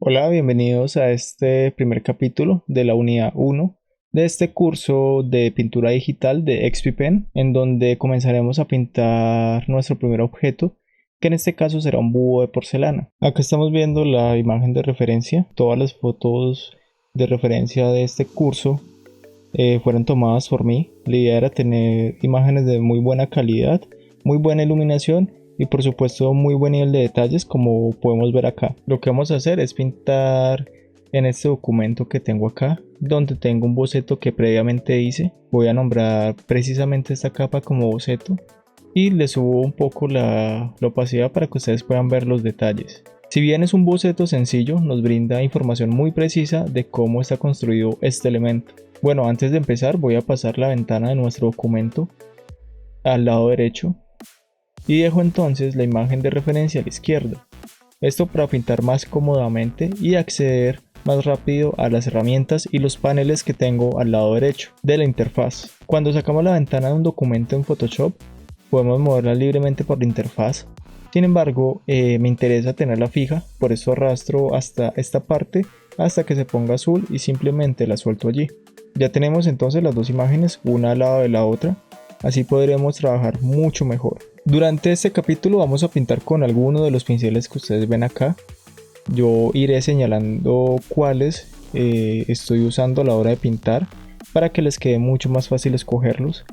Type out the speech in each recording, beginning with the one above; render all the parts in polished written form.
Hola, bienvenidos a este primer capítulo de la unidad uno de este curso de pintura digital de XP-Pen, en donde comenzaremos a pintar nuestro primer objeto, que en este caso será un búho de porcelana. Acá estamos viendo la imagen de referencia. Todas las fotos de referencia de este curso fueron tomadas por mí. La idea era tener imágenes de muy buena calidad, muy buena iluminación y por supuesto muy buen nivel de detalles, como podemos ver acá. Lo que vamos a hacer es pintar en este documento que tengo acá, donde tengo un boceto que previamente hice. Voy a nombrar precisamente esta capa como boceto y le subo un poco la opacidad para que ustedes puedan ver los detalles. Si bien es un boceto sencillo, nos brinda información muy precisa de cómo está construido este elemento. Bueno, antes de empezar voy a pasar la ventana de nuestro documento al lado derecho y dejo entonces la imagen de referencia a la izquierda. Esto para pintar más cómodamente y acceder más rápido a las herramientas y los paneles que tengo al lado derecho de la interfaz. Cuando sacamos la ventana de un documento en Photoshop, podemos moverla libremente por la interfaz. Sin embargo, me interesa tenerla fija, por eso arrastro hasta esta parte hasta que se ponga azul y simplemente la suelto allí. Ya tenemos entonces las dos imágenes, una al lado de la otra, así podremos trabajar mucho mejor. Durante este capítulo vamos a pintar con alguno de los pinceles que ustedes ven acá. Yo iré señalando cuáles estoy usando a la hora de pintar para que les quede mucho más fácil escogerlos.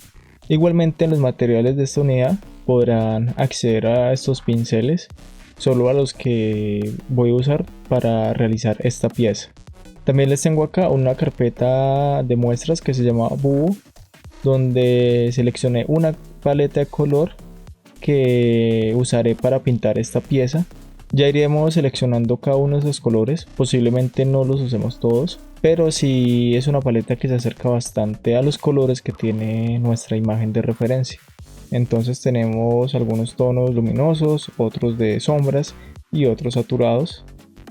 Igualmente en los materiales de esta unidad podrán acceder a estos pinceles, solo a los que voy a usar para realizar esta pieza. También les tengo acá una carpeta de muestras que se llama Búho, donde seleccioné una paleta de color que usaré para pintar esta pieza. Ya iremos seleccionando cada uno de esos colores, posiblemente no los usemos todos, pero sí es una paleta que se acerca bastante a los colores que tiene nuestra imagen de referencia. Entonces tenemos algunos tonos luminosos, otros de sombras y otros saturados.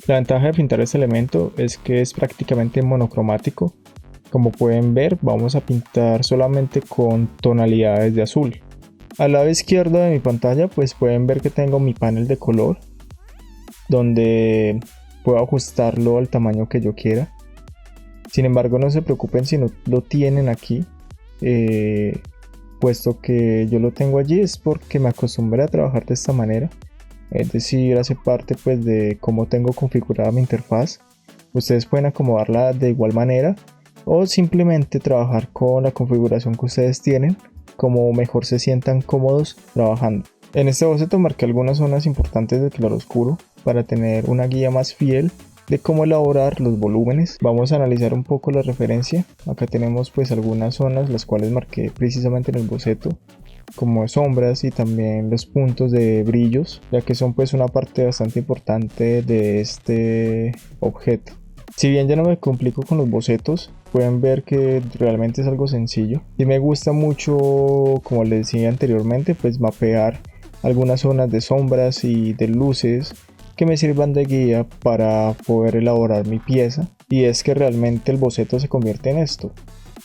La ventaja de pintar este elemento es que es prácticamente monocromático. Como pueden ver, vamos a pintar solamente con tonalidades de azul. Al lado izquierdo de mi pantalla pues pueden ver que tengo mi panel de color, donde puedo ajustarlo al tamaño que yo quiera. Sin embargo, no se preocupen si no lo tienen aquí, puesto que yo lo tengo allí es porque me acostumbré a trabajar de esta manera. Es decir, hace parte pues de cómo tengo configurada mi interfaz. Ustedes pueden acomodarla de igual manera o simplemente trabajar con la configuración que ustedes tienen, como mejor se sientan cómodos trabajando. En este boceto marqué algunas zonas importantes de claroscuro para tener una guía más fiel de cómo elaborar los volúmenes. Vamos a analizar un poco la referencia. Acá tenemos pues algunas zonas las cuales marqué precisamente en el boceto, como sombras y también los puntos de brillos, ya que son pues una parte bastante importante de este objeto. Si bien ya no me complico con los bocetos, pueden ver que realmente es algo sencillo. Y me gusta mucho, como les decía anteriormente, pues mapear algunas zonas de sombras y de luces que me sirvan de guía para poder elaborar mi pieza. Y es que realmente el boceto se convierte en esto,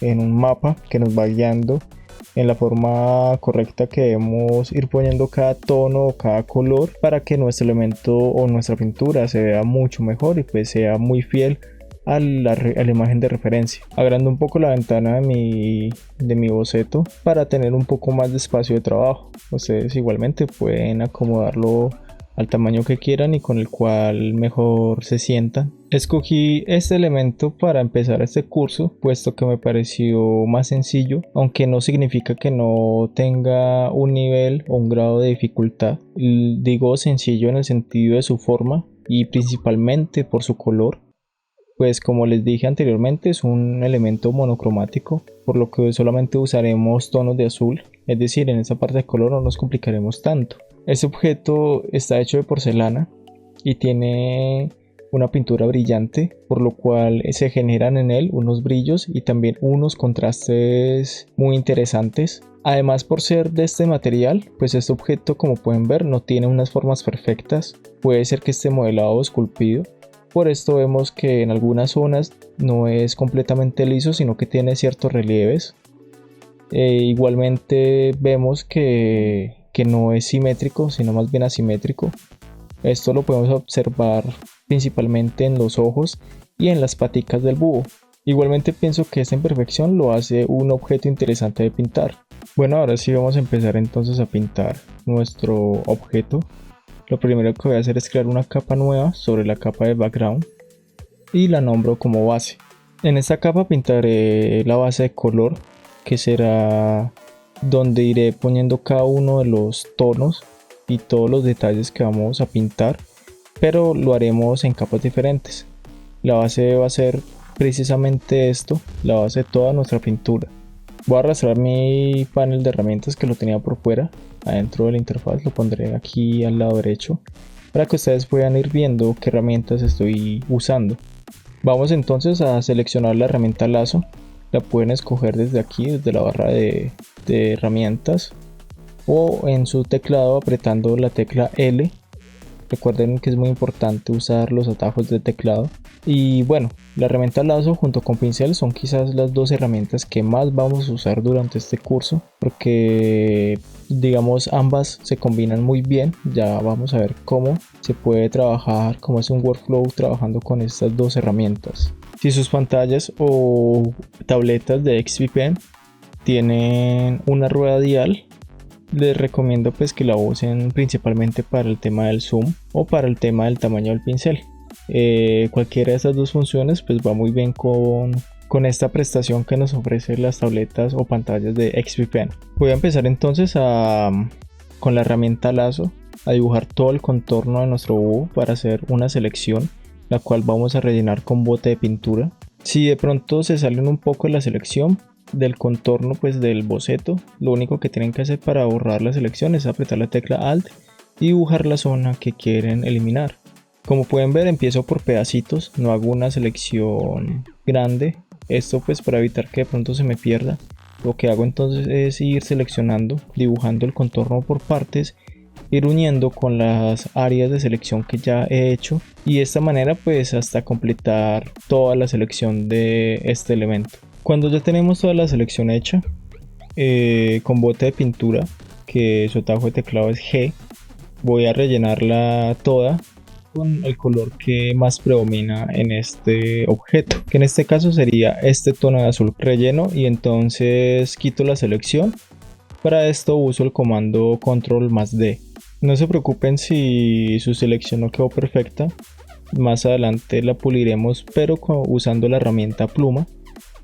en un mapa que nos va guiando en la forma correcta que debemos ir poniendo cada tono o cada color para que nuestro elemento o nuestra pintura se vea mucho mejor y pues sea muy fiel a la imagen de referencia. Agrando un poco la ventana de mi boceto para tener un poco más de espacio de trabajo. Ustedes igualmente pueden acomodarlo al tamaño que quieran y con el cual mejor se sientan. Escogí este elemento para empezar este curso, puesto que me pareció más sencillo, aunque no significa que no tenga un nivel o un grado de dificultad. Digo sencillo en el sentido de su forma y principalmente por su color, pues como les dije anteriormente es un elemento monocromático, por lo que solamente usaremos tonos de azul, es decir, en esta parte de color no nos complicaremos tanto. Este objeto está hecho de porcelana y tiene una pintura brillante, por lo cual se generan en él unos brillos y también unos contrastes muy interesantes. Además, por ser de este material, pues este objeto, como pueden ver, no tiene unas formas perfectas, puede ser que esté modelado o esculpido. Por esto vemos que en algunas zonas no es completamente liso, sino que tiene ciertos relieves. Igualmente vemos que no es simétrico, sino más bien asimétrico. Esto lo podemos observar principalmente en los ojos y en las paticas del búho. Igualmente pienso que esta imperfección lo hace un objeto interesante de pintar. Bueno, ahora sí vamos a empezar entonces a pintar nuestro objeto. Lo primero que voy a hacer es crear una capa nueva sobre la capa de background y la nombro como base. En esta capa pintaré la base de color, que será donde iré poniendo cada uno de los tonos y todos los detalles que vamos a pintar, pero lo haremos en capas diferentes. La base va a ser precisamente esto, la base de toda nuestra pintura. Voy a arrastrar mi panel de herramientas que lo tenía por fuera, adentro de la interfaz, lo pondré aquí al lado derecho para que ustedes puedan ir viendo qué herramientas estoy usando. Vamos entonces a seleccionar la herramienta lazo. La pueden escoger desde aquí, desde la barra de herramientas, o en su teclado apretando la tecla L. Recuerden que es muy importante usar los atajos de teclado. Y bueno, la herramienta lazo junto con pincel son quizás las dos herramientas que más vamos a usar durante este curso, porque digamos ambas se combinan muy bien. Ya vamos a ver cómo se puede trabajar, cómo es un workflow trabajando con estas dos herramientas. Si sus pantallas o tabletas de XP-Pen tienen una rueda dial, les recomiendo pues que la usen principalmente para el tema del zoom o para el tema del tamaño del pincel. Cualquiera de estas dos funciones pues va muy bien con esta prestación que nos ofrecen las tabletas o pantallas de XP-Pen. Voy a empezar entonces con la herramienta lazo a dibujar todo el contorno de nuestro búho para hacer una selección, la cual vamos a rellenar con bote de pintura. Si de pronto se salen un poco de la selección del contorno pues del boceto, lo único que tienen que hacer para borrar la selección es apretar la tecla Alt y dibujar la zona que quieren eliminar. Como pueden ver, empiezo por pedacitos, no hago una selección grande, esto pues para evitar que de pronto se me pierda. Lo que hago entonces es ir seleccionando, dibujando el contorno por partes, ir uniendo con las áreas de selección que ya he hecho, y de esta manera pues hasta completar toda la selección de este elemento. Cuando ya tenemos toda la selección hecha, con bote de pintura, que su atajo de teclado es G, voy a rellenarla toda con el color que más predomina en este objeto, que en este caso sería este tono de azul. Relleno y entonces quito la selección. Para esto uso el comando Control+D. No se preocupen si su selección no quedó perfecta, más adelante la puliremos, pero usando la herramienta pluma.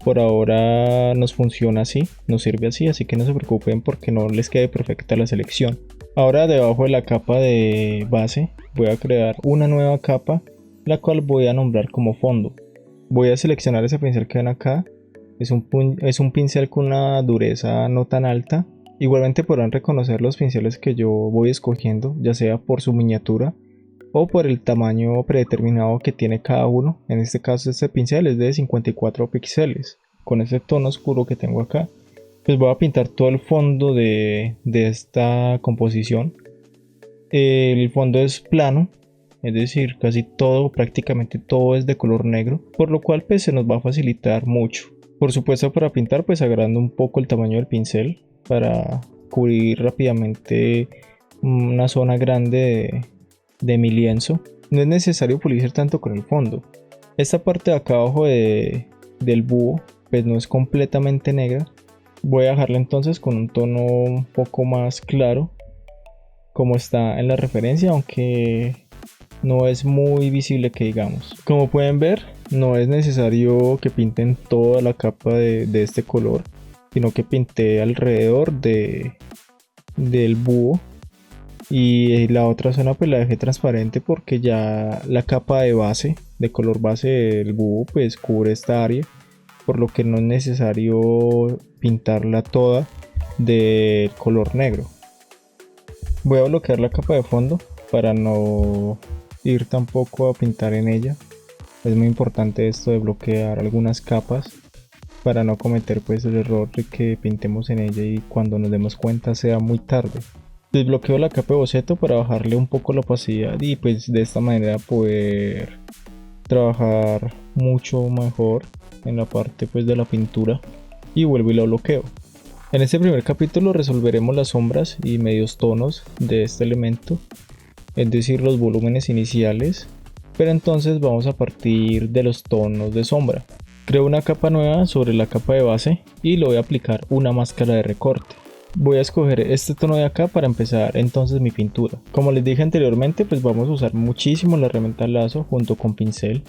Por ahora nos funciona así, nos sirve así que no se preocupen porque no les quede perfecta la selección. Ahora debajo de la capa de base voy a crear una nueva capa, la cual voy a nombrar como fondo. Voy a seleccionar ese pincel que ven acá, es un pincel con una dureza no tan alta. Igualmente podrán reconocer los pinceles que yo voy escogiendo, ya sea por su miniatura o por el tamaño predeterminado que tiene cada uno. En este caso este pincel es de 54 píxeles. Con ese tono oscuro que tengo acá, pues voy a pintar todo el fondo de esta composición. El fondo es plano, es decir, casi todo, prácticamente todo es de color negro, por lo cual pues se nos va a facilitar mucho. Por supuesto, para pintar pues agrandando un poco el tamaño del pincel para cubrir rápidamente una zona grande de mi lienzo. No es necesario pulir tanto con el fondo. Esta parte de acá abajo del búho pues no es completamente negra. Voy a dejarla entonces con un tono un poco más claro, como está en la referencia, aunque no es muy visible que digamos. Como pueden ver, no es necesario que pinten toda la capa de este color, sino que pinté alrededor del búho, y la otra zona pues la dejé transparente porque ya la capa de base, de color base del búho, pues cubre esta área, por lo que no es necesario pintarla toda de color negro. Voy a bloquear la capa de fondo para no ir tampoco a pintar en ella. Es muy importante esto de bloquear algunas capas para no cometer pues el error de que pintemos en ella y cuando nos demos cuenta sea muy tarde. Desbloqueo la capa de boceto para bajarle un poco la opacidad y pues de esta manera poder trabajar mucho mejor en la parte pues de la pintura, y vuelvo y la bloqueo. En este primer capítulo resolveremos las sombras y medios tonos de este elemento, es decir, los volúmenes iniciales pero entonces vamos a partir de los tonos de sombra. Creo una capa nueva sobre la capa de base y le voy a aplicar una máscara de recorte. Voy a escoger este tono de acá para empezar entonces mi pintura. Como les dije anteriormente, pues vamos a usar muchísimo la herramienta lazo junto con pincel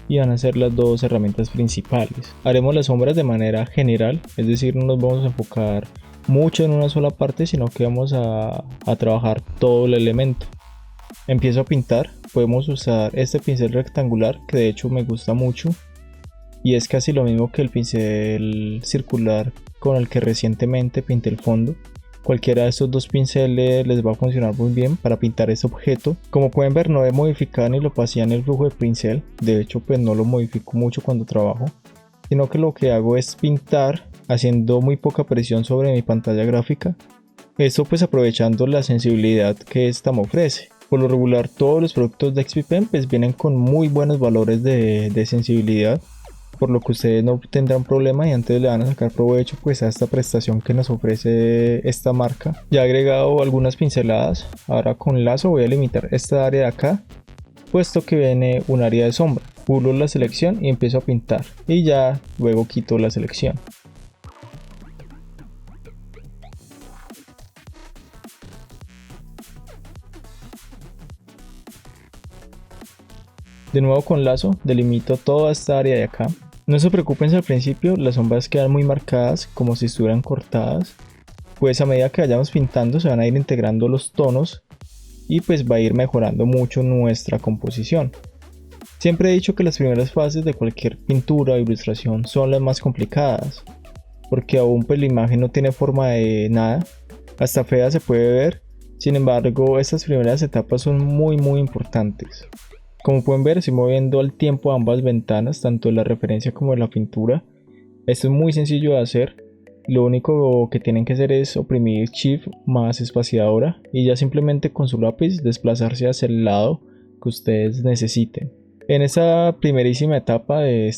y van a ser las dos herramientas principales. Haremos las sombras de manera general, es decir, no nos vamos a enfocar mucho en una sola parte, sino que vamos a trabajar todo el elemento. Empiezo a pintar. Podemos usar este pincel rectangular que de hecho me gusta mucho y es casi lo mismo que el pincel circular con el que recientemente pinté el fondo. Cualquiera de estos dos pinceles les va a funcionar muy bien para pintar este objeto. Como pueden ver, no he modificado ni la opacidad en el flujo de pincel, de hecho pues no lo modifico mucho cuando trabajo, sino que lo que hago es pintar haciendo muy poca presión sobre mi pantalla gráfica, esto pues aprovechando la sensibilidad que esta me ofrece. Por lo regular todos los productos de XP-Pen pues vienen con muy buenos valores de sensibilidad, por lo que ustedes no tendrán problema y antes le van a sacar provecho pues a esta prestación que nos ofrece esta marca. Ya he agregado algunas pinceladas. Ahora con lazo voy a limitar esta área de acá, puesto que viene un área de sombra. Pulo la selección y empiezo a pintar y ya luego quito la selección. De nuevo con lazo delimito toda esta área de acá. No se preocupen si al principio las sombras quedan muy marcadas, como si estuvieran cortadas, pues a medida que vayamos pintando se van a ir integrando los tonos y pues va a ir mejorando mucho nuestra composición. Siempre he dicho que las primeras fases de cualquier pintura o ilustración son las más complicadas, porque aún pues la imagen no tiene forma de nada, hasta fea se puede ver. Sin embargo, estas primeras etapas son muy importantes. Como pueden ver, estoy moviendo al tiempo ambas ventanas, tanto de la referencia como de la pintura. Esto es muy sencillo de hacer. Lo único que tienen que hacer es oprimir Shift más espaciadora y ya simplemente con su lápiz desplazarse hacia el lado que ustedes necesiten. En esta primerísima etapa de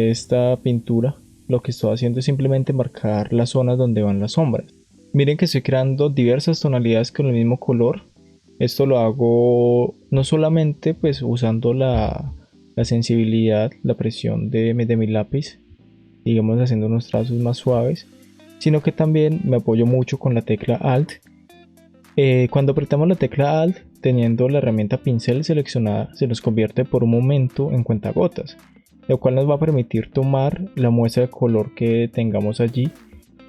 esta pintura, lo que estoy haciendo es simplemente marcar las zonas donde van las sombras. Miren que estoy creando diversas tonalidades con el mismo color. Esto lo hago no solamente pues usando la sensibilidad, la presión de mi lápiz, digamos haciendo unos trazos más suaves, sino que también me apoyo mucho con la tecla Alt. Cuando apretamos la tecla Alt, teniendo la herramienta pincel seleccionada, se nos convierte por un momento en cuentagotas, lo cual nos va a permitir tomar la muestra de color que tengamos allí.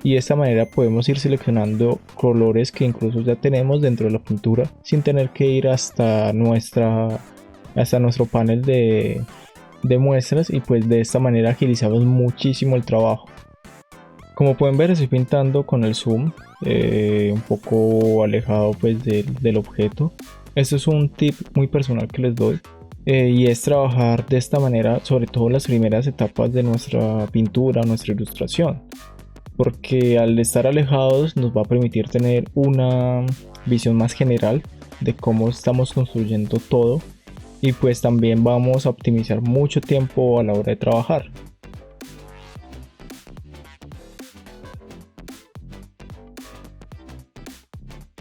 Y de esta manera podemos ir seleccionando colores que incluso ya tenemos dentro de la pintura sin tener que ir hasta nuestro panel de muestras, y pues de esta manera agilizamos muchísimo el trabajo. Como pueden ver, estoy pintando con el zoom un poco alejado pues del objeto. Esto es un tip muy personal que les doy, y es trabajar de esta manera sobre todo en las primeras etapas de nuestra pintura, nuestra ilustración, porque al estar alejados nos va a permitir tener una visión más general de cómo estamos construyendo todo, y pues también vamos a optimizar mucho tiempo a la hora de trabajar.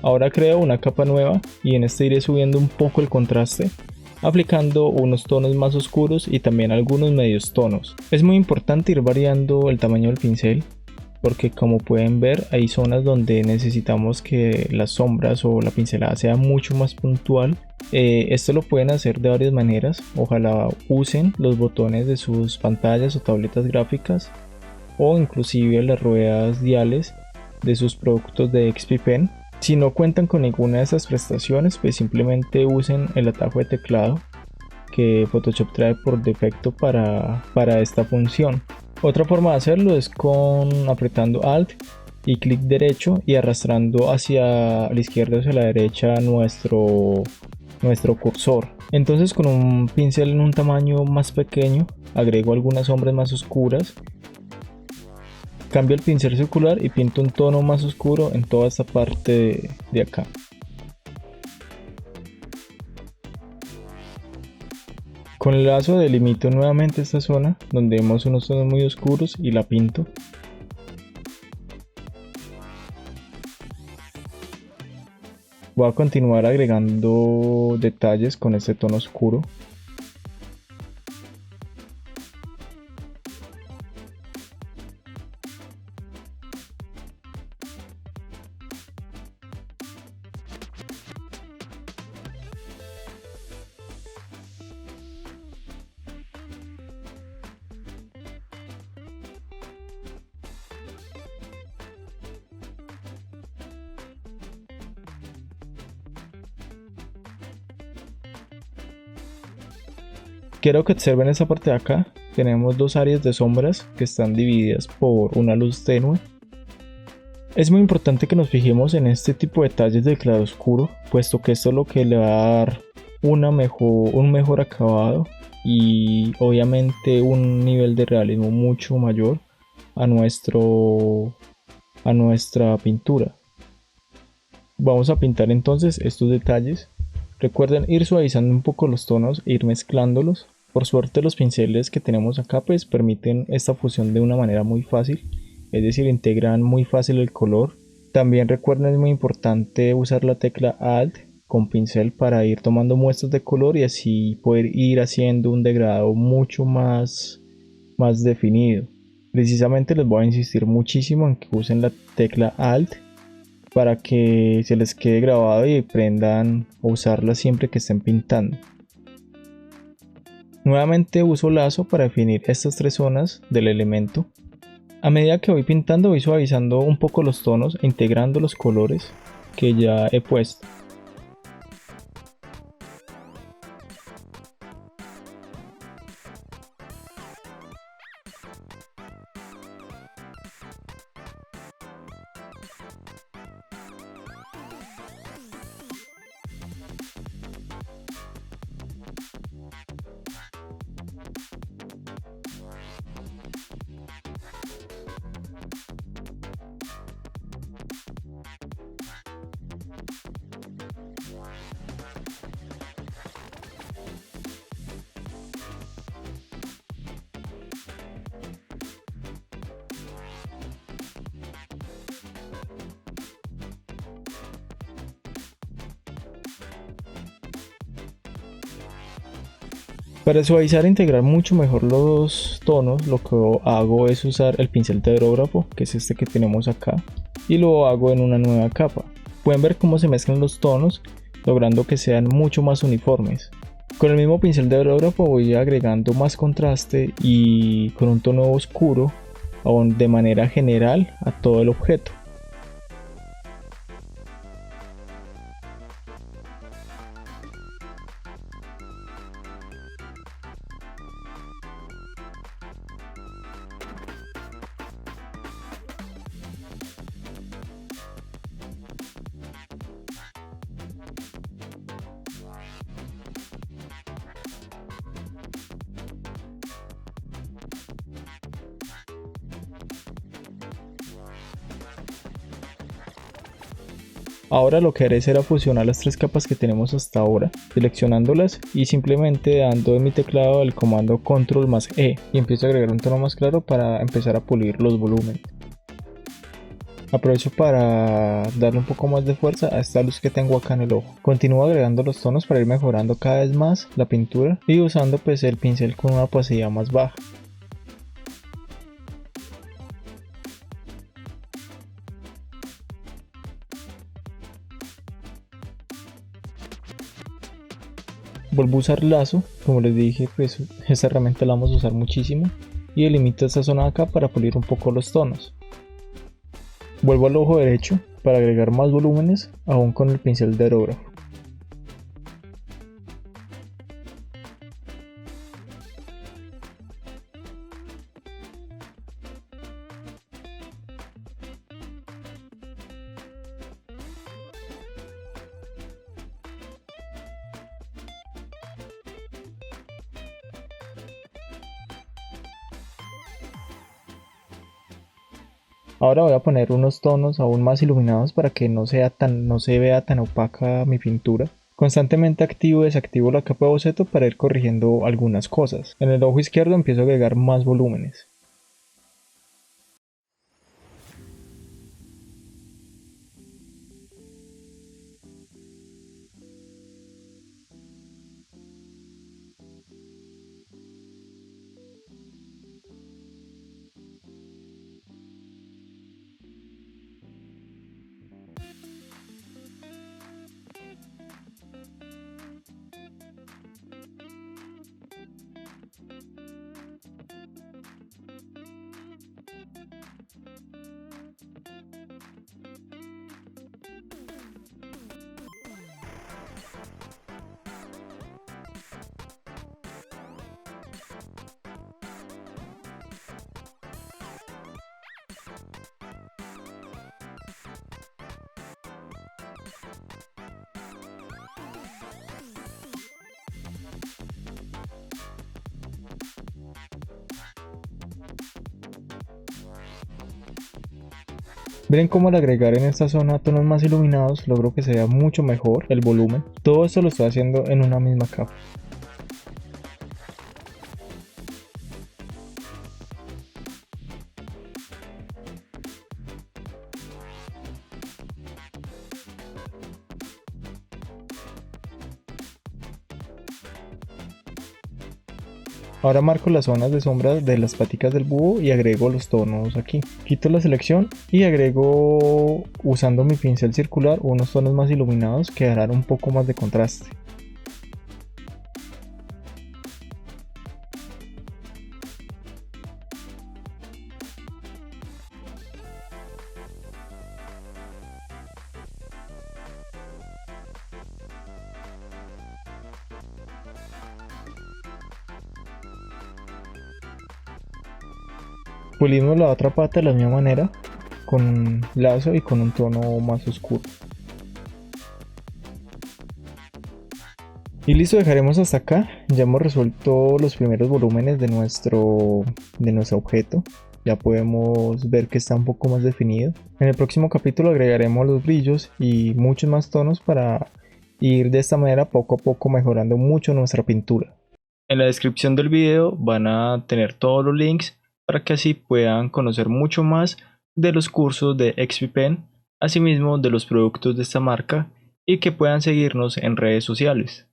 Ahora creo una capa nueva y en este iré subiendo un poco el contraste, aplicando unos tonos más oscuros y también algunos medios tonos. Es muy importante ir variando el tamaño del pincel, porque como pueden ver hay zonas donde necesitamos que las sombras o la pincelada sea mucho más puntual. Esto lo pueden hacer de varias maneras. Ojalá usen los botones de sus pantallas o tabletas gráficas, o inclusive las ruedas diales de sus productos de XP-Pen. Si no cuentan con ninguna de estas prestaciones, pues simplemente usen el atajo de teclado que Photoshop trae por defecto para esta función. Otra forma de hacerlo es apretando Alt y clic derecho y arrastrando hacia la izquierda o hacia la derecha nuestro cursor. Entonces con un pincel en un tamaño más pequeño agrego algunas sombras más oscuras, cambio el pincel circular y pinto un tono más oscuro en toda esta parte de acá. Con el lazo delimito nuevamente esta zona donde vemos unos tonos muy oscuros y la pinto. Voy a continuar agregando detalles con este tono oscuro. Quiero que observen esa parte de acá. Tenemos dos áreas de sombras que están divididas por una luz tenue. Es muy importante que nos fijemos en este tipo de detalles del claro oscuro, puesto que esto es lo que le va a dar un mejor acabado y obviamente un nivel de realismo mucho mayor a nuestra pintura. Vamos a pintar entonces estos detalles. Recuerden ir suavizando un poco los tonos e ir mezclándolos. Por suerte los pinceles que tenemos acá pues permiten esta fusión de una manera muy fácil, es decir, integran muy fácil el color. También recuerden, es muy importante usar la tecla Alt con pincel para ir tomando muestras de color y así poder ir haciendo un degradado mucho más definido. Precisamente les voy a insistir muchísimo en que usen la tecla Alt para que se les quede grabado y aprendan a usarla siempre que estén pintando. Nuevamente uso lazo para definir estas tres zonas del elemento. A medida que voy pintando voy suavizando un poco los tonos e integrando los colores que ya he puesto. Para suavizar e integrar mucho mejor los tonos, lo que hago es usar el pincel de aerógrafo, que es este que tenemos acá, y lo hago en una nueva capa. Pueden ver cómo se mezclan los tonos, logrando que sean mucho más uniformes. Con el mismo pincel de aerógrafo voy agregando más contraste y con un tono oscuro, aún de manera general, a todo el objeto. Ahora lo que haré será fusionar las tres capas que tenemos hasta ahora, seleccionándolas y simplemente dando en mi teclado el comando Control más E y empiezo a agregar un tono más claro para empezar a pulir los volúmenes. Aprovecho para darle un poco más de fuerza a esta luz que tengo acá en el ojo. Continúo agregando los tonos para ir mejorando cada vez más la pintura y usando pues el pincel con una opacidad más baja. Vuelvo a usar lazo, como les dije, pues esta herramienta la vamos a usar muchísimo y delimito esta zona de acá para pulir un poco los tonos. Vuelvo al ojo derecho para agregar más volúmenes, aún con el pincel de aerógrafo. Ahora voy a poner unos tonos aún más iluminados para que no se vea tan opaca mi pintura. Constantemente activo y desactivo la capa de boceto para ir corrigiendo algunas cosas. En el ojo izquierdo empiezo a agregar más volúmenes. Miren cómo al agregar en esta zona tonos más iluminados logro que se vea mucho mejor el volumen. Todo esto lo estoy haciendo en una misma capa. Ahora marco las zonas de sombra de las paticas del búho y agrego los tonos aquí. Quito la selección y agrego, usando mi pincel circular, unos tonos más iluminados que darán un poco más de contraste. Pulimos la otra pata de la misma manera, con un lazo y con un tono más oscuro. Y listo, dejaremos hasta acá. Ya hemos resuelto los primeros volúmenes de nuestro objeto. Ya podemos ver que está un poco más definido. En el próximo capítulo agregaremos los brillos y muchos más tonos para ir de esta manera poco a poco mejorando mucho nuestra pintura. En la descripción del video van a tener todos los links para que así puedan conocer mucho más de los cursos de XP-Pen, asimismo de los productos de esta marca, y que puedan seguirnos en redes sociales.